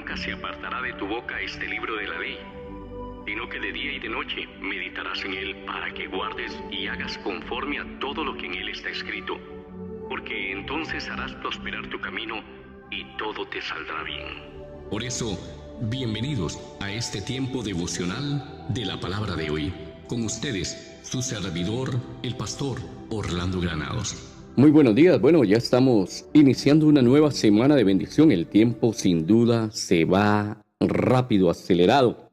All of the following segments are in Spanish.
nunca se apartará de tu boca este libro de la ley, sino que de día y de noche meditarás en él para que guardes y hagas conforme a todo lo que en él está escrito, porque entonces harás prosperar tu camino y todo te saldrá bien. Por eso, bienvenidos a este tiempo devocional de la palabra de hoy. Con ustedes, su servidor, el pastor Orlando Granados. Muy buenos días. Bueno, ya estamos iniciando una nueva semana de bendición. El tiempo sin duda se va rápido, acelerado.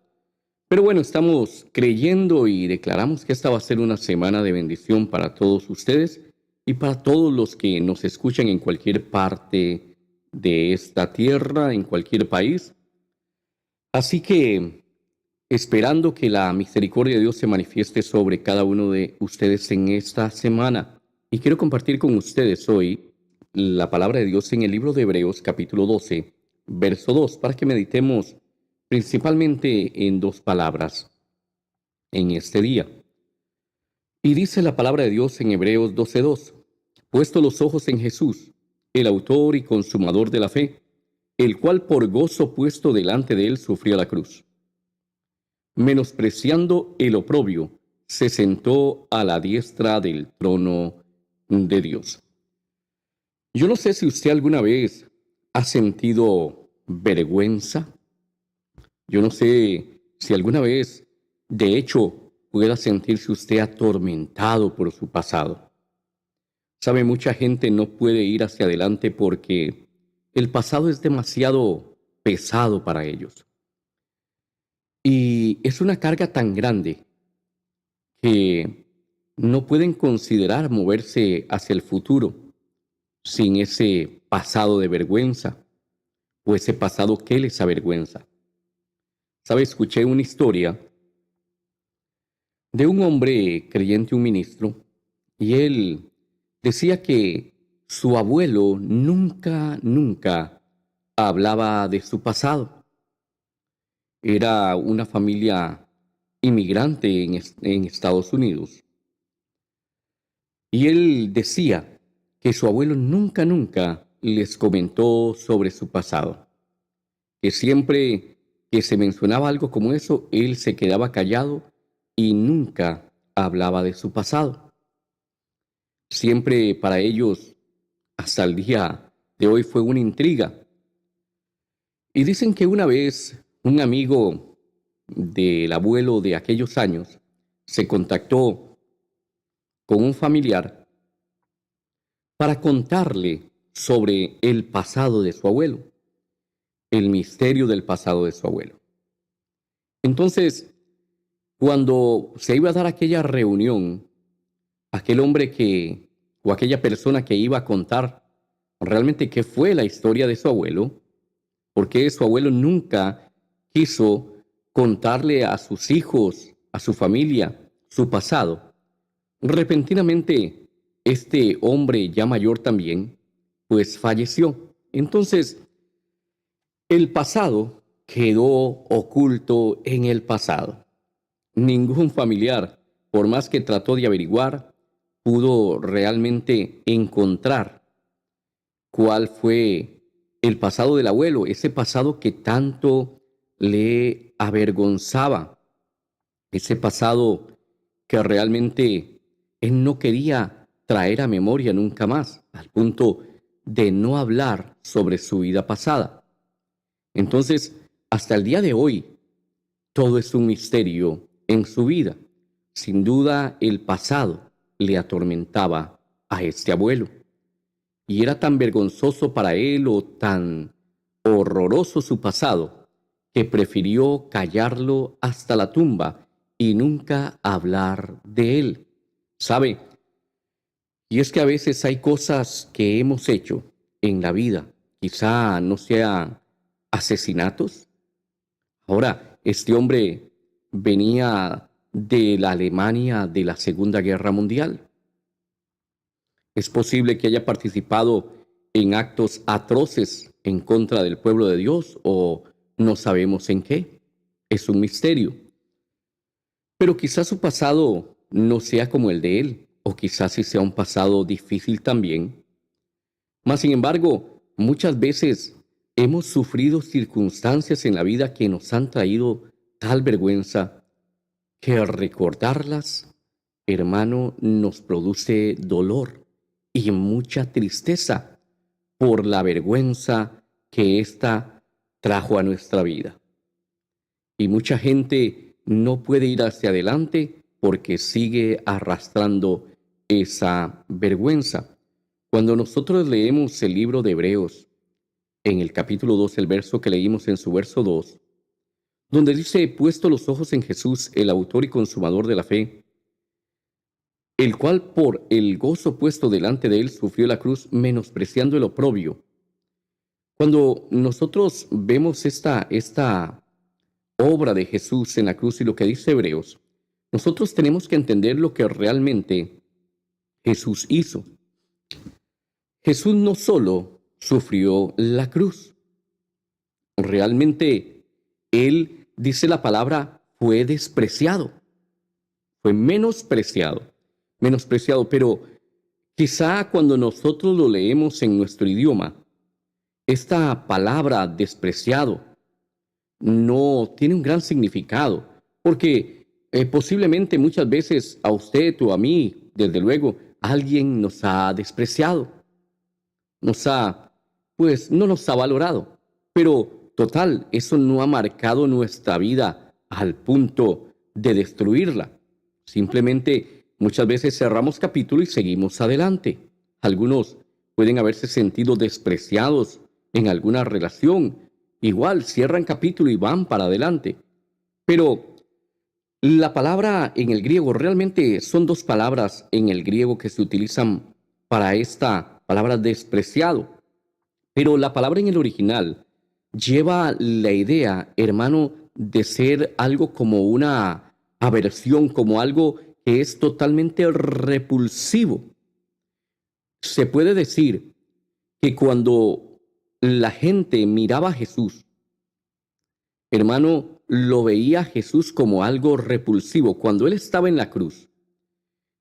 Pero bueno, estamos creyendo y declaramos que esta va a ser una semana de bendición para todos ustedes y para todos los que nos escuchan en cualquier parte de esta tierra, en cualquier país. Así que, esperando que la misericordia de Dios se manifieste sobre cada uno de ustedes en esta semana. Y quiero compartir con ustedes hoy la palabra de Dios en el libro de Hebreos, capítulo 12, verso 2, para que meditemos principalmente en dos palabras en este día. Y dice la palabra de Dios en Hebreos 12:2, puesto los ojos en Jesús, el autor y consumador de la fe, el cual por gozo puesto delante de él sufrió la cruz, menospreciando el oprobio, se sentó a la diestra del trono de Dios. Yo no sé si usted alguna vez ha sentido vergüenza. Yo no sé si alguna vez, de hecho, pueda sentirse usted atormentado por su pasado. Sabe, mucha gente no puede ir hacia adelante porque el pasado es demasiado pesado para ellos. Y es una carga tan grande que no pueden considerar moverse hacia el futuro sin ese pasado de vergüenza o ese pasado que les avergüenza. ¿Sabe? Escuché una historia de un hombre creyente, un ministro, y él decía que su abuelo nunca hablaba de su pasado. Era una familia inmigrante en Estados Unidos. Y él decía que su abuelo nunca les comentó sobre su pasado. Que siempre que se mencionaba algo como eso, él se quedaba callado y nunca hablaba de su pasado. Siempre para ellos, hasta el día de hoy, fue una intriga. Y dicen que una vez un amigo del abuelo de aquellos años se contactó con un familiar para contarle sobre el pasado de su abuelo, el misterio del pasado de su abuelo. Entonces, cuando se iba a dar aquella reunión, aquel hombre o aquella persona que iba a contar realmente qué fue la historia de su abuelo, porque su abuelo nunca quiso contarle a sus hijos, a su familia, su pasado. Repentinamente, este hombre ya mayor también, pues falleció. Entonces, el pasado quedó oculto en el pasado. Ningún familiar, por más que trató de averiguar, pudo realmente encontrar cuál fue el pasado del abuelo, ese pasado que tanto le avergonzaba, ese pasado que realmente él no quería traer a memoria nunca más, al punto de no hablar sobre su vida pasada. Entonces, hasta el día de hoy, todo es un misterio en su vida. Sin duda, el pasado le atormentaba a este abuelo. Y era tan vergonzoso para él o tan horroroso su pasado, que prefirió callarlo hasta la tumba y nunca hablar de él. ¿Sabe? Y es que a veces hay cosas que hemos hecho en la vida, quizá no sean asesinatos. Ahora, este hombre venía de la Alemania de la Segunda Guerra Mundial. Es posible que haya participado en actos atroces en contra del pueblo de Dios o no sabemos en qué. Es un misterio. Pero quizás su pasado no sea como el de él, o quizás sí sea un pasado difícil también. Mas, sin embargo, muchas veces hemos sufrido circunstancias en la vida que nos han traído tal vergüenza que al recordarlas, hermano, nos produce dolor y mucha tristeza por la vergüenza que ésta trajo a nuestra vida. Y mucha gente no puede ir hacia adelante porque sigue arrastrando esa vergüenza. Cuando nosotros leemos el libro de Hebreos, en el capítulo 2, el verso que leímos en su verso 2, donde dice: puesto los ojos en Jesús, el autor y consumador de la fe, el cual por el gozo puesto delante de él sufrió la cruz, menospreciando el oprobio. Cuando nosotros vemos esta obra de Jesús en la cruz y lo que dice Hebreos, nosotros tenemos que entender lo que realmente Jesús hizo. Jesús no solo sufrió la cruz, realmente Él, dice la palabra, fue despreciado, fue menospreciado, pero quizá cuando nosotros lo leemos en nuestro idioma, esta palabra despreciado no tiene un gran significado, porque posiblemente muchas veces a usted o a mí, desde luego, alguien nos ha despreciado, no nos ha valorado, pero total, eso no ha marcado nuestra vida al punto de destruirla. Simplemente muchas veces cerramos capítulo y seguimos adelante. Algunos pueden haberse sentido despreciados en alguna relación. Igual cierran capítulo y van para adelante. Pero la palabra en el griego, realmente son dos palabras en el griego que se utilizan para esta palabra despreciado. Pero la palabra en el original lleva la idea, hermano, de ser algo como una aversión, como algo que es totalmente repulsivo. Se puede decir que cuando la gente miraba a Jesús, hermano, lo veía a Jesús como algo repulsivo. Cuando Él estaba en la cruz,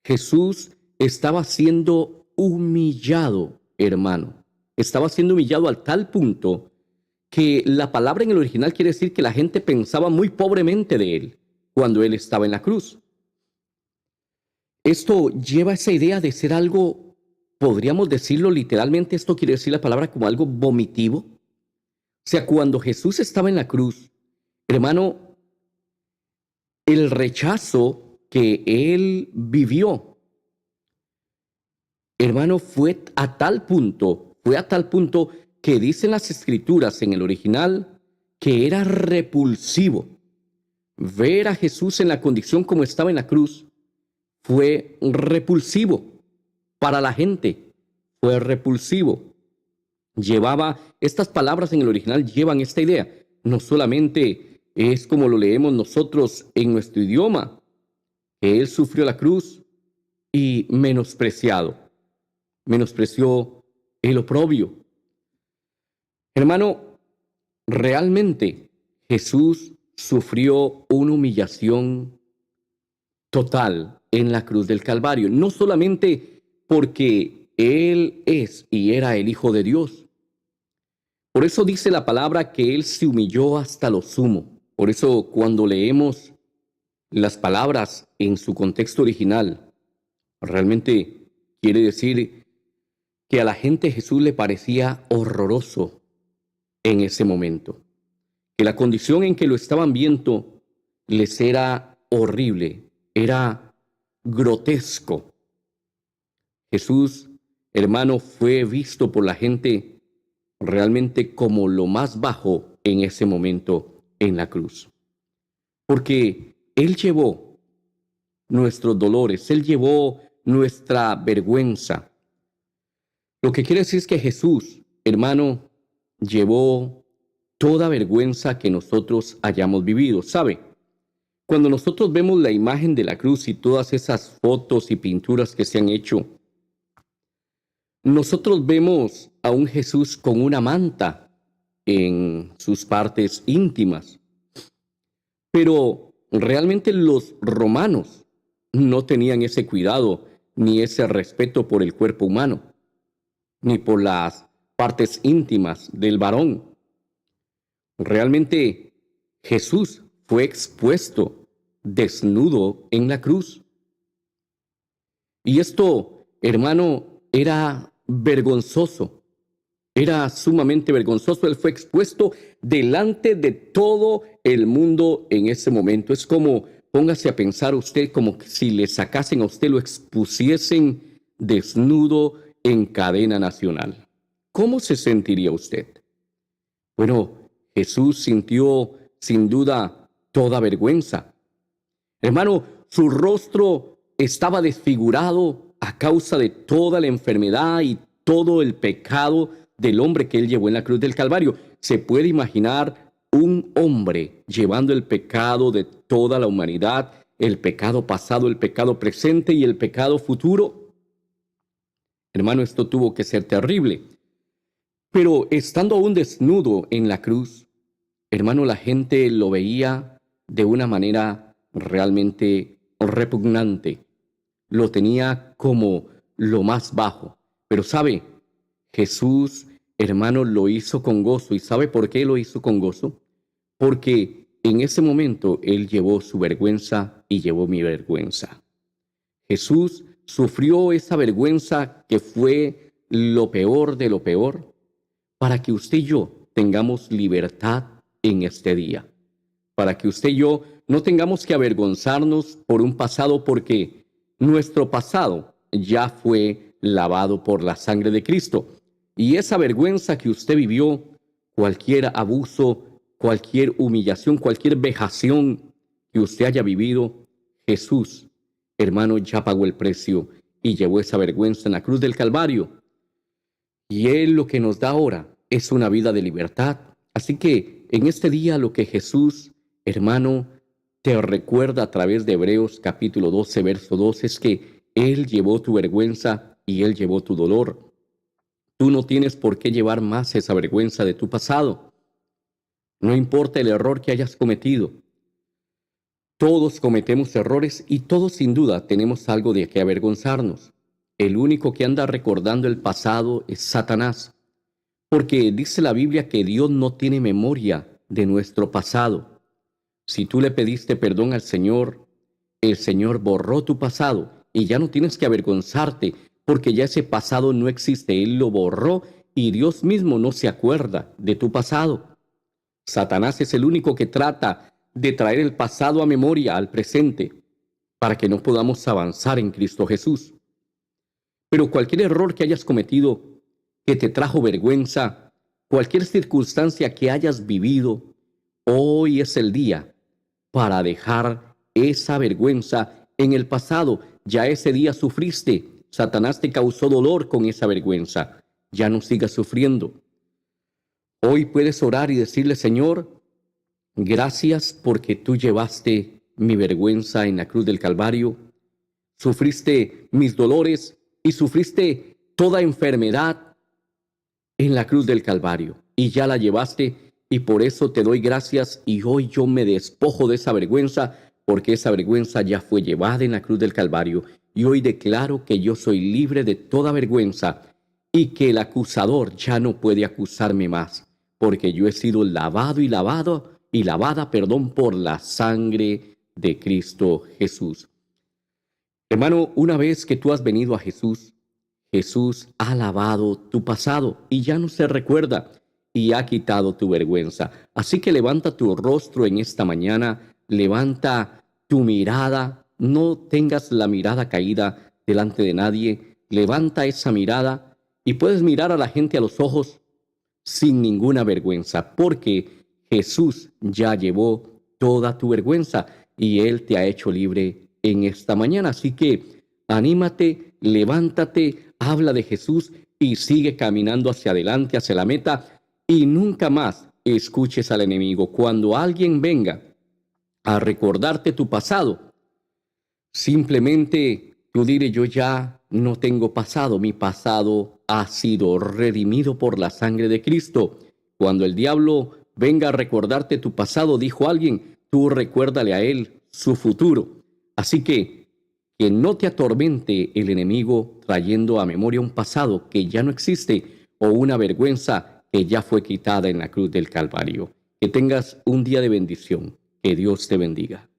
Jesús estaba siendo humillado, hermano. Estaba siendo humillado al tal punto que la palabra en el original quiere decir que la gente pensaba muy pobremente de Él cuando Él estaba en la cruz. Esto lleva esa idea de ser algo, podríamos decirlo literalmente, esto quiere decir la palabra como algo vomitivo. O sea, cuando Jesús estaba en la cruz, hermano, el rechazo que Él vivió, hermano, fue a tal punto que dicen las Escrituras en el original que era repulsivo. Ver a Jesús en la condición como estaba en la cruz fue repulsivo para la gente, fue repulsivo. Llevaba, estas palabras en el original llevan esta idea. No solamente es como lo leemos nosotros en nuestro idioma, que Él sufrió la cruz y menospreció el oprobio. Hermano, realmente Jesús sufrió una humillación total en la cruz del Calvario, no solamente porque Él es y era el Hijo de Dios. Por eso dice la palabra que Él se humilló hasta lo sumo. Por eso cuando leemos las palabras en su contexto original, realmente quiere decir que a la gente Jesús le parecía horroroso en ese momento, que la condición en que lo estaban viendo les era horrible, era grotesco. Jesús, hermano, fue visto por la gente realmente como lo más bajo en ese momento en la cruz, porque Él llevó nuestros dolores, Él llevó nuestra vergüenza. Lo que quiere decir es que Jesús, hermano, llevó toda vergüenza que nosotros hayamos vivido. ¿Sabe? Cuando nosotros vemos la imagen de la cruz y todas esas fotos y pinturas que se han hecho, nosotros vemos a un Jesús con una manta en sus partes íntimas. Pero realmente los romanos no tenían ese cuidado ni ese respeto por el cuerpo humano, ni por las partes íntimas del varón. Realmente Jesús fue expuesto desnudo en la cruz. Y esto, hermano, era vergonzoso. Era sumamente vergonzoso. Él fue expuesto delante de todo el mundo en ese momento. Es como, póngase a pensar usted, como si le sacasen a usted, lo expusiesen desnudo en cadena nacional. ¿Cómo se sentiría usted? Bueno, Jesús sintió sin duda toda vergüenza. Hermano, su rostro estaba desfigurado a causa de toda la enfermedad y todo el pecado del hombre que él llevó en la cruz del Calvario. ¿Se puede imaginar un hombre llevando el pecado de toda la humanidad, el pecado pasado, el pecado presente y el pecado futuro? Hermano, esto tuvo que ser terrible. Pero estando aún desnudo en la cruz, hermano, la gente lo veía de una manera realmente repugnante. Lo tenía como lo más bajo. Pero ¿sabe? Jesús, hermano, lo hizo con gozo. ¿Y sabe por qué lo hizo con gozo? Porque en ese momento Él llevó su vergüenza y llevó mi vergüenza. Jesús sufrió esa vergüenza que fue lo peor de lo peor, para que usted y yo tengamos libertad en este día. Para que usted y yo no tengamos que avergonzarnos por un pasado, porque nuestro pasado ya fue lavado por la sangre de Cristo. Y esa vergüenza que usted vivió, cualquier abuso, cualquier humillación, cualquier vejación que usted haya vivido, Jesús, hermano, ya pagó el precio y llevó esa vergüenza en la cruz del Calvario. Y Él lo que nos da ahora es una vida de libertad. Así que en este día lo que Jesús, hermano, te recuerda a través de Hebreos capítulo 12, verso 2, es que Él llevó tu vergüenza y Él llevó tu dolor. Tú no tienes por qué llevar más esa vergüenza de tu pasado. No importa el error que hayas cometido. Todos cometemos errores y todos sin duda tenemos algo de qué avergonzarnos. El único que anda recordando el pasado es Satanás, porque dice la Biblia que Dios no tiene memoria de nuestro pasado. Si tú le pediste perdón al Señor, el Señor borró tu pasado y ya no tienes que avergonzarte, porque ya ese pasado no existe. Él lo borró y Dios mismo no se acuerda de tu pasado. Satanás es el único que trata de traer el pasado a memoria, al presente, para que no podamos avanzar en Cristo Jesús. Pero cualquier error que hayas cometido, que te trajo vergüenza, cualquier circunstancia que hayas vivido, hoy es el día para dejar esa vergüenza en el pasado. Ya ese día sufriste. Satanás te causó dolor con esa vergüenza. Ya no sigas sufriendo. Hoy puedes orar y decirle: Señor, gracias porque tú llevaste mi vergüenza en la cruz del Calvario. Sufriste mis dolores y sufriste toda enfermedad en la cruz del Calvario. Y ya la llevaste, y por eso te doy gracias. Y hoy yo me despojo de esa vergüenza, porque esa vergüenza ya fue llevada en la cruz del Calvario. Y hoy declaro que yo soy libre de toda vergüenza y que el acusador ya no puede acusarme más, porque yo he sido lavado y lavada por la sangre de Cristo Jesús. Hermano, una vez que tú has venido a Jesús, Jesús ha lavado tu pasado y ya no se recuerda y ha quitado tu vergüenza. Así que levanta tu rostro en esta mañana, levanta tu mirada, no tengas la mirada caída delante de nadie, levanta esa mirada y puedes mirar a la gente a los ojos sin ninguna vergüenza, porque Jesús ya llevó toda tu vergüenza y Él te ha hecho libre en esta mañana. Así que anímate, levántate, habla de Jesús y sigue caminando hacia adelante, hacia la meta, y nunca más escuches al enemigo. Cuando alguien venga a recordarte tu pasado, simplemente tú dile: yo ya no tengo pasado, mi pasado ha sido redimido por la sangre de Cristo. Cuando el diablo venga a recordarte tu pasado, dijo alguien, tú recuérdale a él su futuro. Así que no te atormente el enemigo trayendo a memoria un pasado que ya no existe o una vergüenza que ya fue quitada en la cruz del Calvario. Que tengas un día de bendición. Que Dios te bendiga.